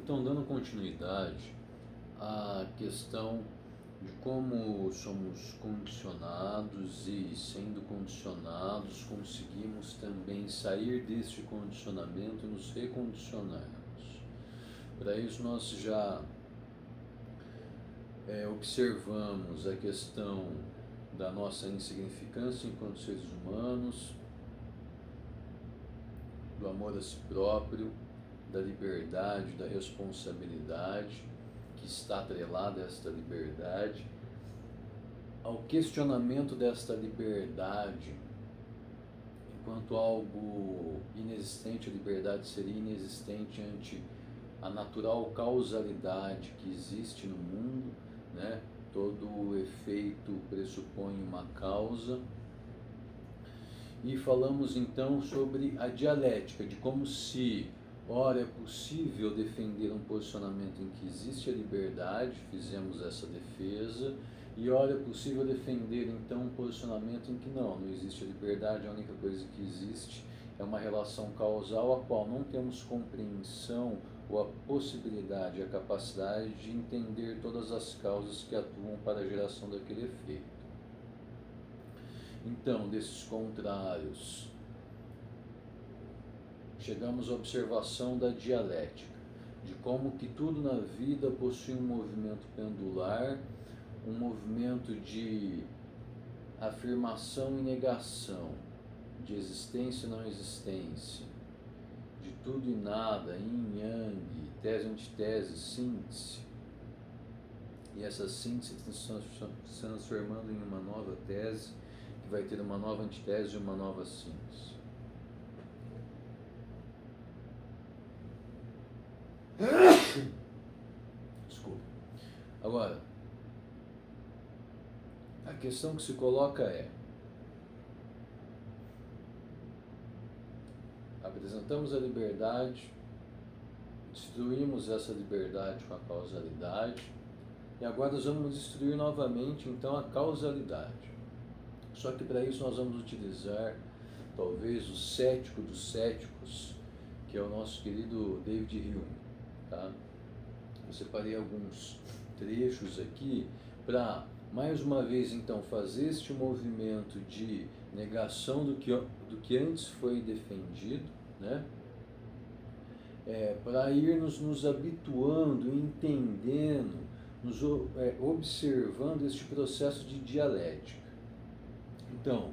Então, dando continuidade à questão de como somos condicionados e, sendo condicionados, conseguimos também sair deste condicionamento e nos recondicionarmos. Para isso, nós já observamos a questão da nossa insignificância enquanto seres humanos, do amor a si próprio, da liberdade, da responsabilidade que está atrelada a esta liberdade, ao questionamento desta liberdade enquanto algo inexistente. A liberdade seria inexistente ante a natural causalidade que existe no mundo, né? Todo efeito pressupõe uma causa. E falamos então sobre a dialética, de como se, ora, é possível defender um posicionamento em que existe a liberdade, fizemos essa defesa, e ora, é possível defender então um posicionamento em que não existe a liberdade, a única coisa que existe é uma relação causal a qual não temos compreensão ou a possibilidade, a capacidade de entender todas as causas que atuam para a geração daquele efeito. Então, desses contrários, chegamos à observação da dialética, de como que tudo na vida possui um movimento pendular, um movimento de afirmação e negação, de existência e não existência, de tudo e nada, yin yang, tese, antitese, síntese. E essa síntese se transformando em uma nova tese, que vai ter uma nova antitese e uma nova síntese. Desculpa. Agora, a questão que se coloca é: apresentamos a liberdade, destruímos essa liberdade com a causalidade, e agora nós vamos destruir novamente então a causalidade. Só que para isso nós vamos utilizar talvez o cético dos céticos, que é o nosso querido David Hume, tá? Eu separei alguns trechos aqui para, mais uma vez então, fazer este movimento de negação do que antes foi defendido, né? Para irmos nos habituando, entendendo, observando este processo de dialética. Então,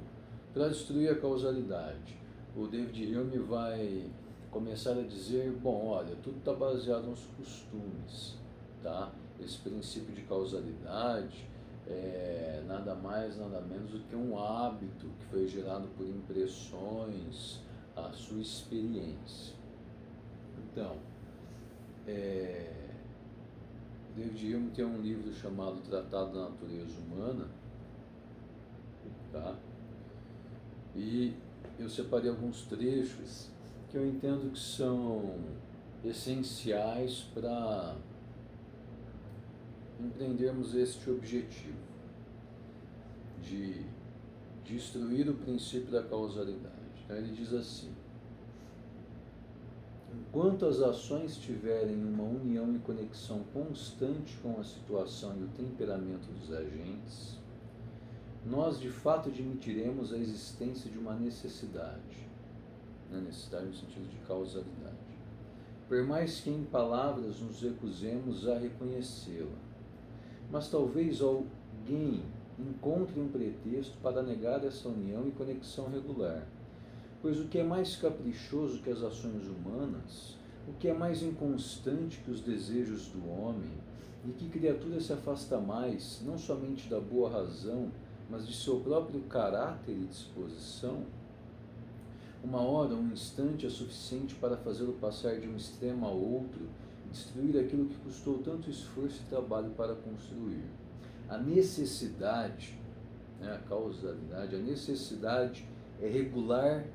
para destruir a causalidade, o David Hume vai começar a dizer, bom, olha, tudo está baseado nos costumes, tá? Esse princípio de causalidade é nada mais, nada menos do que um hábito que foi gerado por impressões, a sua experiência. Então, David Hume tem um livro chamado Tratado da Natureza Humana, tá? E eu separei alguns trechos que eu entendo que são essenciais para empreendermos este objetivo de destruir o princípio da causalidade. Então ele diz assim: enquanto as ações tiverem uma união e conexão constante com a situação e o temperamento dos agentes, nós de fato admitiremos a existência de uma necessidade, necessidade no sentido de causalidade, por mais que em palavras nos recusemos a reconhecê-la. Mas talvez alguém encontre um pretexto para negar essa união e conexão regular, pois o que é mais caprichoso que as ações humanas, o que é mais inconstante que os desejos do homem, e que criatura se afasta mais, não somente da boa razão, mas de seu próprio caráter e disposição? Uma hora, um instante é suficiente para fazê-lo passar de um extremo a outro e destruir aquilo que custou tanto esforço e trabalho para construir. A necessidade, a causalidade, a necessidade é regular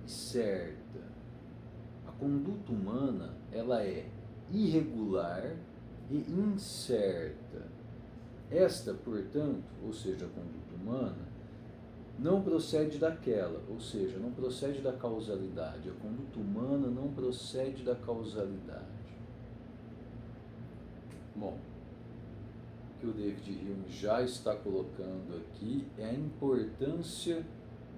e certa. A conduta humana, ela é irregular e incerta. Esta, portanto, ou seja, a conduta humana, não procede daquela, ou seja, não procede da causalidade. A conduta humana não procede da causalidade. Bom, o que o David Hume já está colocando aqui é a importância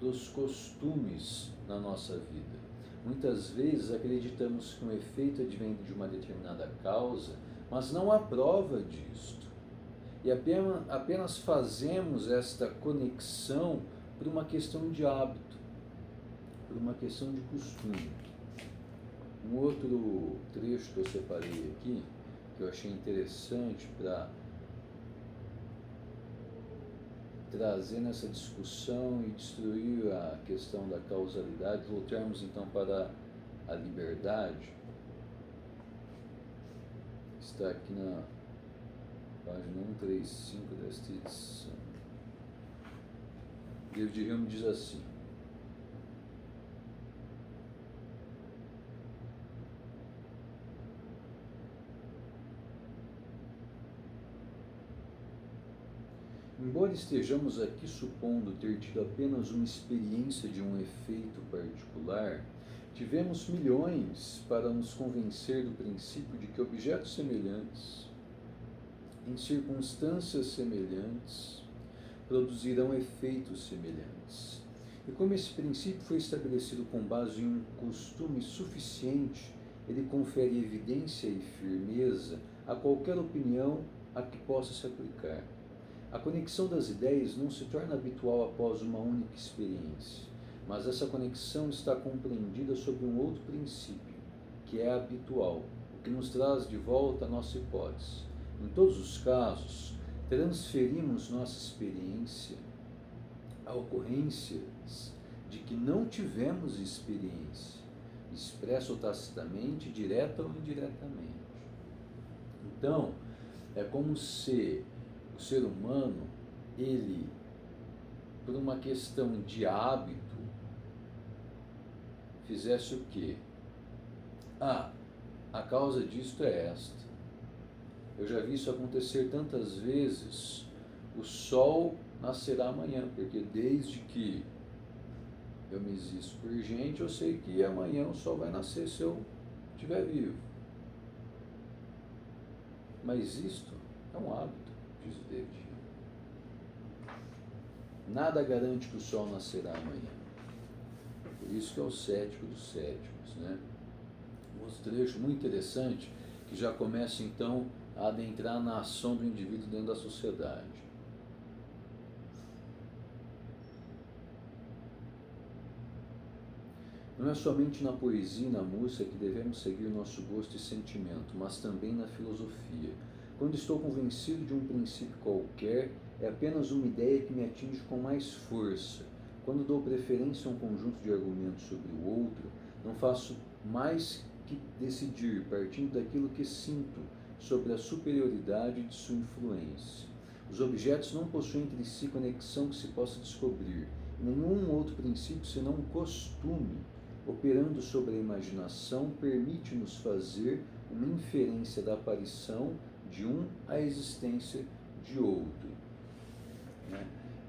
dos costumes na nossa vida. Muitas vezes acreditamos que um efeito advém de uma determinada causa, mas não há prova disto. E apenas fazemos esta conexão por uma questão de hábito, por uma questão de costume. Um outro trecho que eu separei aqui, que eu achei interessante para trazer nessa discussão e destruir a questão da causalidade, voltarmos então para a liberdade, está aqui na página 135 desta edição. David Hume diz assim: embora estejamos aqui supondo ter tido apenas uma experiência de um efeito particular, tivemos milhões para nos convencer do princípio de que objetos semelhantes, em circunstâncias semelhantes, produzirão efeitos semelhantes. E como esse princípio foi estabelecido com base em um costume suficiente, ele confere evidência e firmeza a qualquer opinião a que possa se aplicar. A conexão das ideias não se torna habitual após uma única experiência, mas essa conexão está compreendida sob um outro princípio, que é habitual, o que nos traz de volta a nossa hipótese. Em todos os casos, transferimos nossa experiência a ocorrências de que não tivemos experiência, expressa ou tacitamente, direta ou indiretamente. Então, é como se o ser humano, ele, por uma questão de hábito, fizesse o quê? A causa disto é esta. Eu já vi isso acontecer tantas vezes. O sol nascerá amanhã, porque desde que eu me existo por gente, eu sei que amanhã o sol vai nascer se eu estiver vivo. Mas isto é um hábito, diz o David Hume. Nada garante que o sol nascerá amanhã. Por isso que é o cético dos céticos, né? Um outro trecho muito interessante, que já começa então a adentrar na ação do indivíduo dentro da sociedade. Não é somente na poesia e na música que devemos seguir nosso gosto e sentimento, mas também na filosofia. Quando estou convencido de um princípio qualquer, é apenas uma ideia que me atinge com mais força. Quando dou preferência a um conjunto de argumentos sobre o outro, não faço mais que decidir, partindo daquilo que sinto, sobre a superioridade de sua influência. Os objetos não possuem entre si conexão que se possa descobrir, nenhum outro princípio senão um costume, operando sobre a imaginação, permite-nos fazer uma inferência da aparição de um à existência de outro.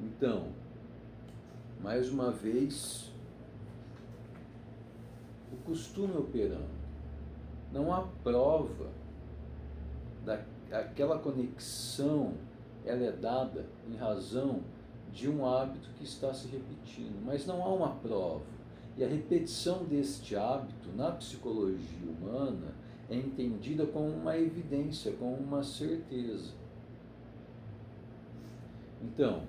Então, mais uma vez, o costume operando. Não há prova daquela conexão, ela é dada em razão de um hábito que está se repetindo, mas não há uma prova. E a repetição deste hábito na psicologia humana é entendida como uma evidência, como uma certeza. Então,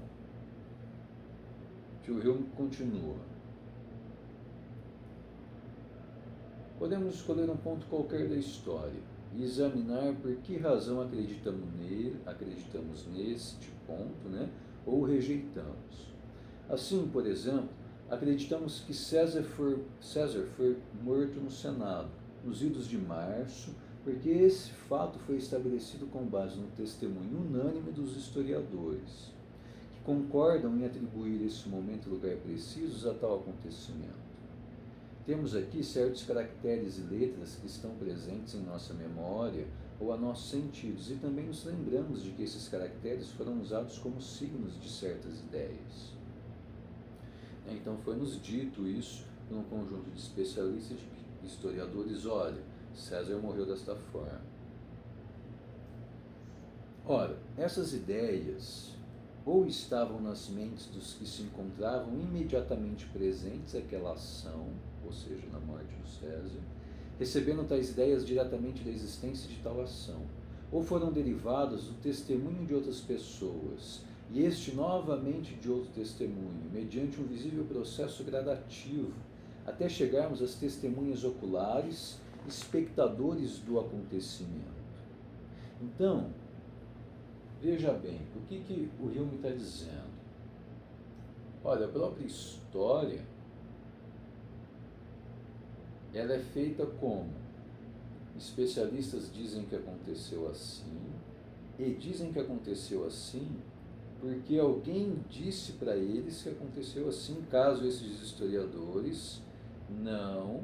tio Hume continua. Podemos escolher um ponto qualquer da história e examinar por que razão acreditamos neste ponto, ou o rejeitamos. Assim, por exemplo, acreditamos que César foi morto no Senado, nos idos de março, porque esse fato foi estabelecido com base no testemunho unânime dos historiadores, que concordam em atribuir esse momento e lugar precisos a tal acontecimento. Temos aqui certos caracteres e letras que estão presentes em nossa memória ou a nossos sentidos, e também nos lembramos de que esses caracteres foram usados como signos de certas ideias. Então foi-nos dito isso por um conjunto de especialistas, de historiadores. Olha, César morreu desta forma. Ora, essas ideias ou estavam nas mentes dos que se encontravam imediatamente presentes àquela ação, ou seja, na morte do César, recebendo tais ideias diretamente da existência de tal ação, ou foram derivadas do testemunho de outras pessoas, e este novamente de outro testemunho, mediante um visível processo gradativo, até chegarmos às testemunhas oculares, espectadores do acontecimento. Então, veja bem, o que o Hume está dizendo? Olha, a própria história, ela é feita como? Especialistas dizem que aconteceu assim, e dizem que aconteceu assim porque alguém disse para eles que aconteceu assim, caso esses historiadores não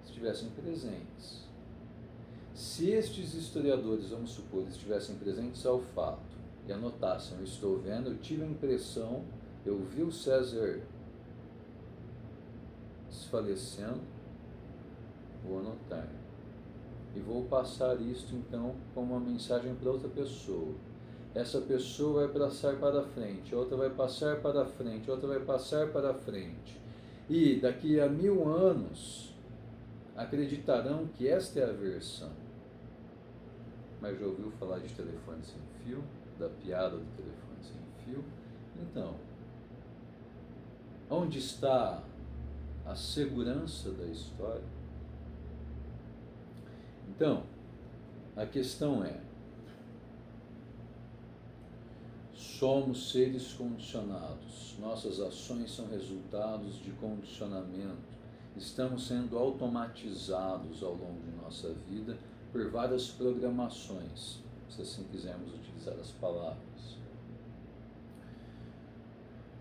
estivessem presentes. Se estes historiadores, vamos supor, estivessem presentes ao fato e anotassem, eu estou vendo, eu tive a impressão, eu vi o César desfalecendo, vou anotar. E vou passar isto então como uma mensagem para outra pessoa. Essa pessoa vai passar para frente, outra vai passar para frente, outra vai passar para frente. E daqui a 1000 anos acreditarão que esta é a versão. Mas já ouviu falar de telefone sem fio? Da piada do telefone sem fio? Então, onde está a segurança da história? Então, a questão é: somos seres condicionados, nossas ações são resultados de condicionamento, estamos sendo automatizados ao longo de nossa vida por várias programações, se assim quisermos utilizar as palavras.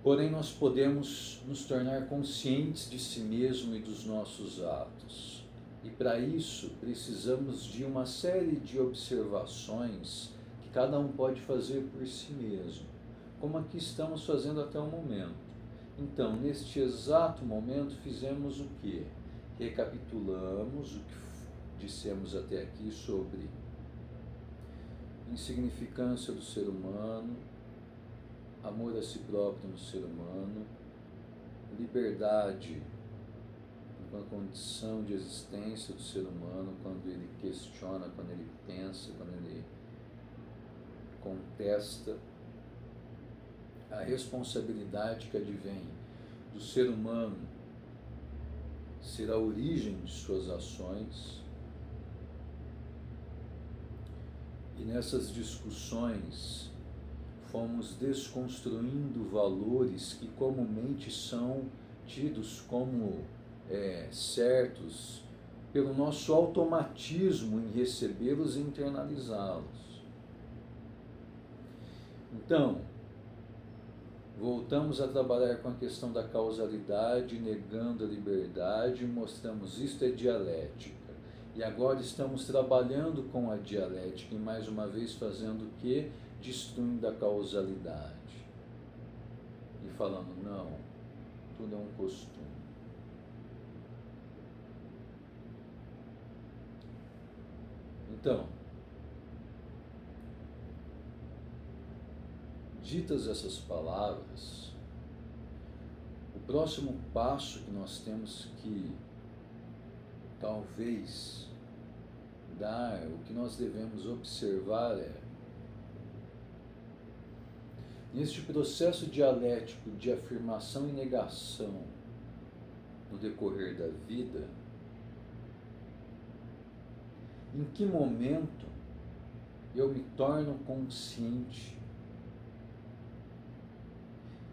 Porém, nós podemos nos tornar conscientes de si mesmo e dos nossos atos. E para isso, precisamos de uma série de observações que cada um pode fazer por si mesmo, como aqui estamos fazendo até o momento. Então, neste exato momento, fizemos o quê? Recapitulamos o que dissemos até aqui sobre insignificância do ser humano, amor a si próprio no ser humano, liberdade, uma condição de existência do ser humano quando ele questiona, quando ele pensa, quando ele contesta, a responsabilidade que advém do ser humano ser a origem de suas ações. E nessas discussões fomos desconstruindo valores que comumente são tidos como certos pelo nosso automatismo em recebê-los e internalizá-los. Então, voltamos a trabalhar com a questão da causalidade, negando a liberdade, mostramos isto é dialética. E agora estamos trabalhando com a dialética e mais uma vez fazendo o quê? Destruindo a causalidade. E falando, não, tudo é um costume. Então, ditas essas palavras, o próximo passo que nós temos que talvez dar, o que nós devemos observar é, neste processo dialético de afirmação e negação no decorrer da vida, em que momento eu me torno consciente?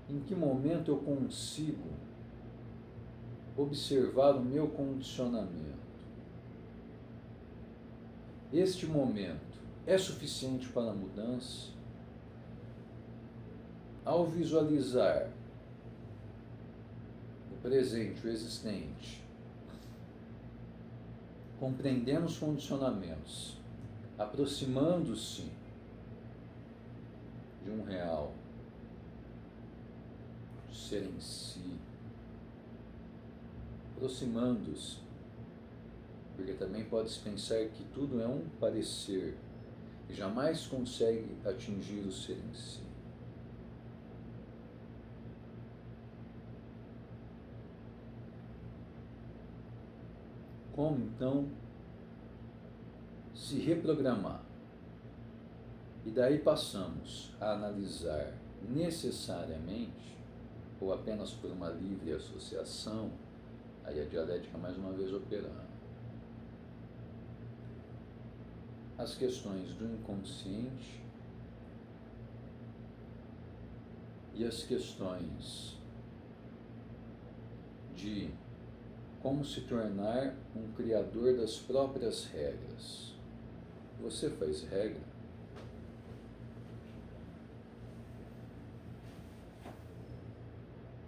Em que momento eu consigo observar o meu condicionamento? Este momento é suficiente para a mudança? Ao visualizar o presente, o existente, compreendendo os condicionamentos, aproximando-se de um real, do ser em si, aproximando-se, porque também pode-se pensar que tudo é um parecer, e jamais consegue atingir o ser em si. Como então se reprogramar? E daí passamos a analisar necessariamente, ou apenas por uma livre associação, aí a dialética mais uma vez operando, as questões do inconsciente e as questões de como se tornar um criador das próprias regras. Você faz regra?